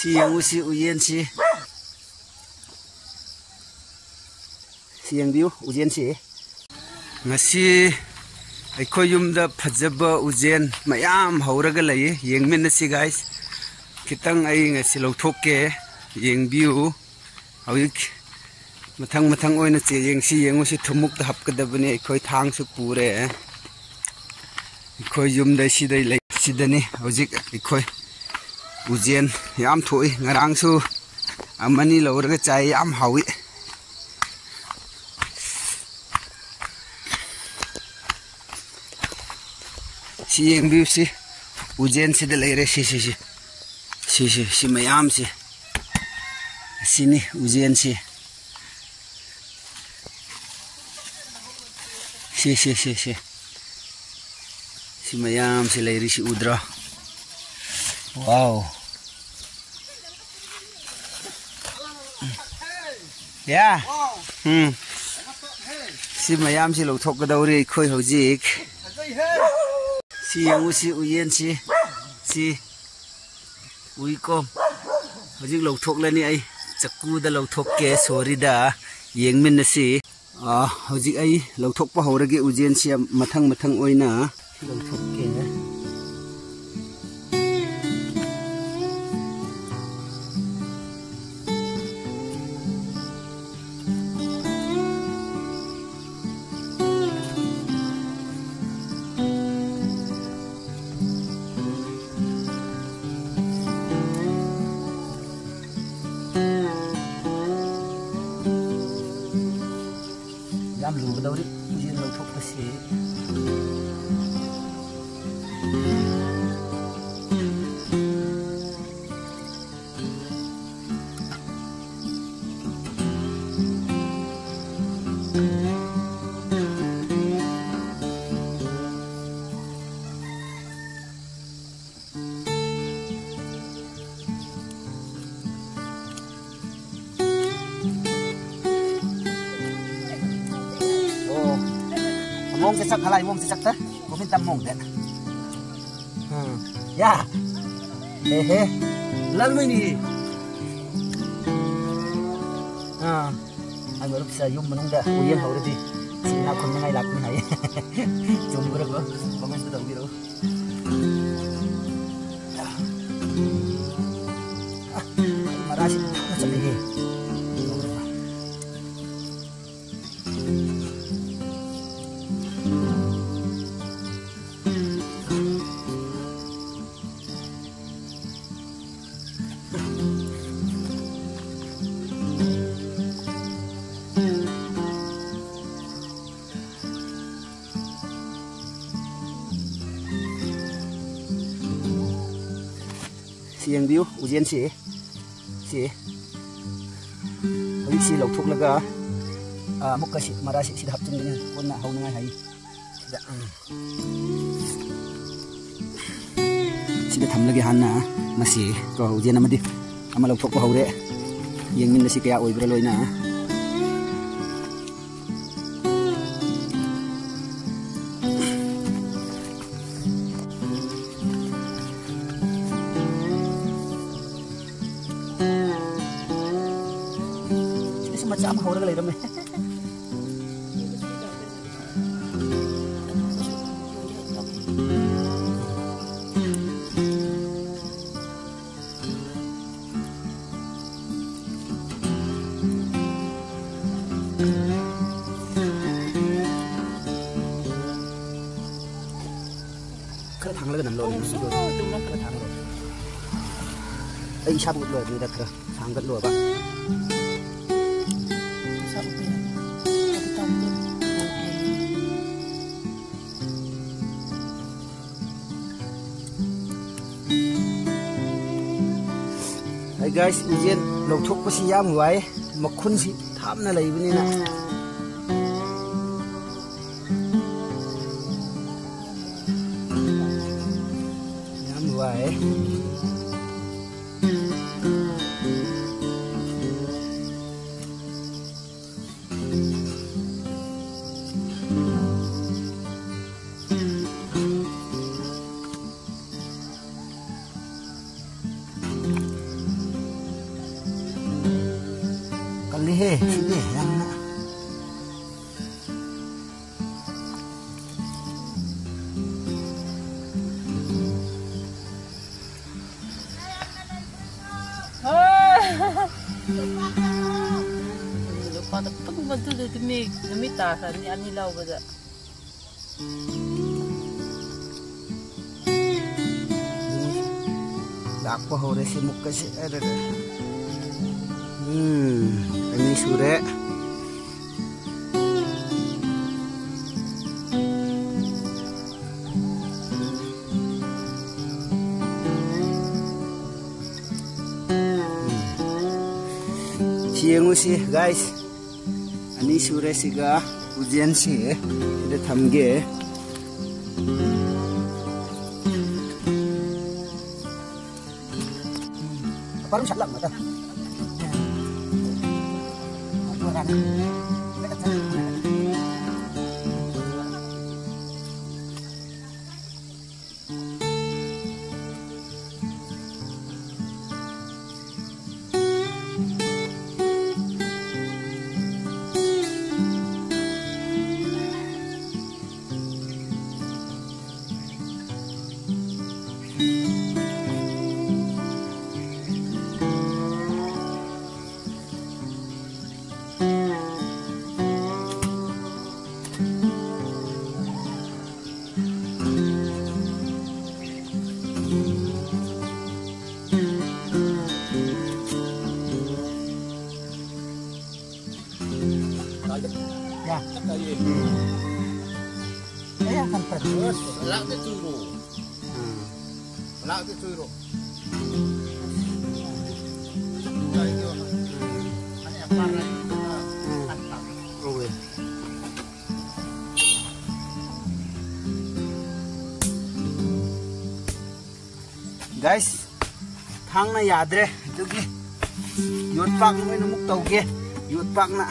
Siang usi uyen si. Siang biu uyen si. Ngasi aikoy yumda phajaba ujen mayam hauraga lay yengmin na si guys. Kitang ay ngasi lawthokke yengbiu awik mathang oina che yengsi yengusi thumuk da hapkadabani aikoy thang su pure. Aikoy yumda sidai lay sidani hojik aikoy ujen yam thoi ngarang su amani lawraga chai yam hawi. Si yengbiu si ujen sida layre si mayam si sini ujen si si mayam si layri si udra. Wow. Yeah. Si mayam si lawthok ka daw ri khoi hojik. Si yang usi uyen si uikom hojik lawthok lani ai chaku da lawthok ke sorry da yengmin na si hojik ai lawthok pa horage ujen si mathang oina lawthok ke. Yam lu daw ri ujen lawthok pa si. Mong sesak halai mong sesak teh, kau minta mong deh. Ya, lalu ini. Aku baru bisa yum menung dah, uyen hau di. Sini aku mengai lak ni hai. Jom berapa? Komen tu tahu biru. Marah sih, macam ni. Siang biu ujen si hoi si lawthok laga mukka si mara si hap chung ni kon na haungai hai sida tham lagi hanna masi ko ujen amadi ama lawthok ko haure yengmin na si kaya oibra loina. Macam apa orang lagi ramai. Kau thang lagi nam lo ni sudah. Kau thang lo. Siapa buat lo ni dah kau thang kat lo apa? Hey guys, ujen lawthok pa si yam huai makhun si thamna leibani na. Yam huai. he, sige, yan na. Pag madulod may namitasan ni anilaw ba da? Dakpa hore si muka si ada. Ini sore. Siang usi guys. Ini sore siga ujian sih. Kita thamge. Baru salam mata. Ya. Saya akan terus. Lak ke turu. Lak ke turu. Guys, thang na yadre. Dugi. Yot pak mo na muktaw ge. Yot pak na.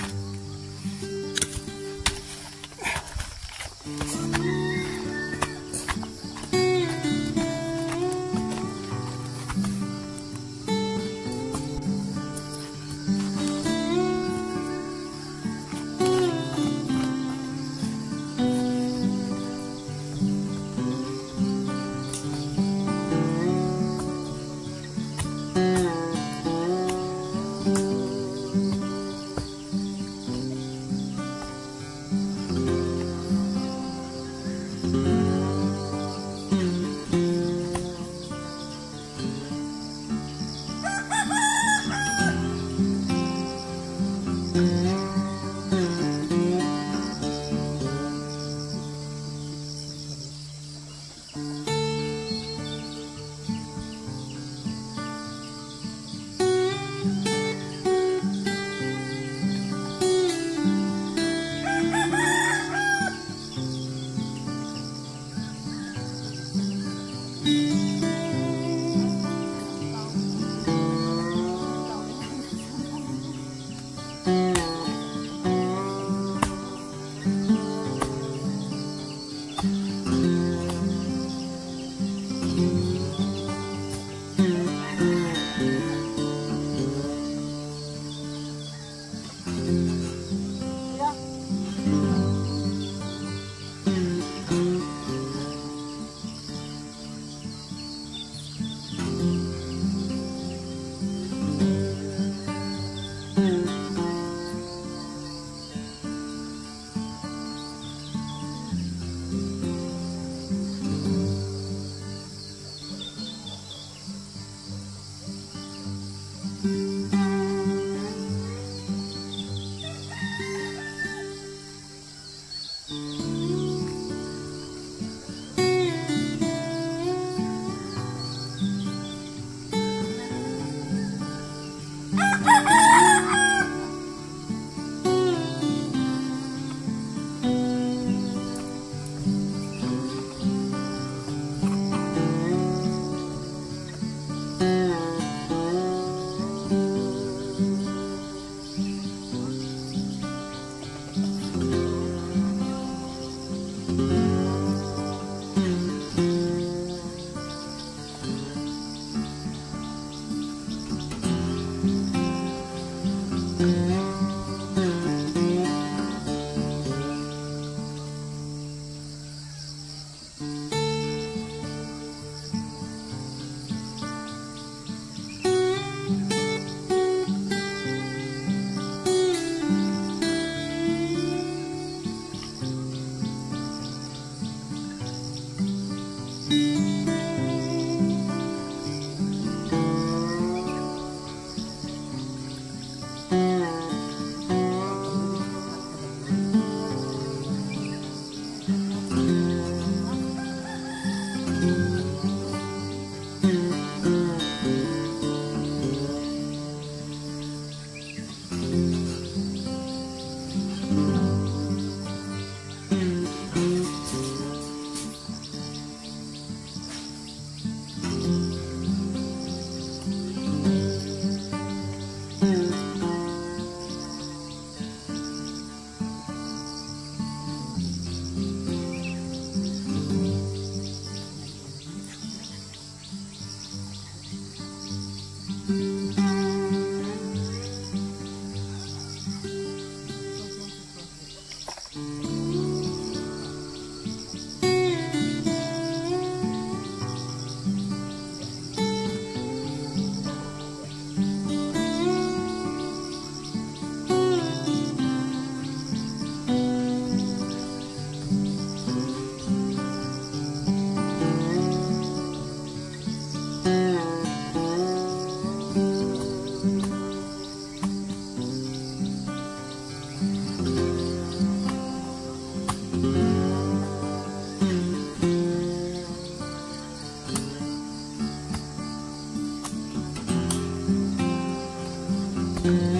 Ayan.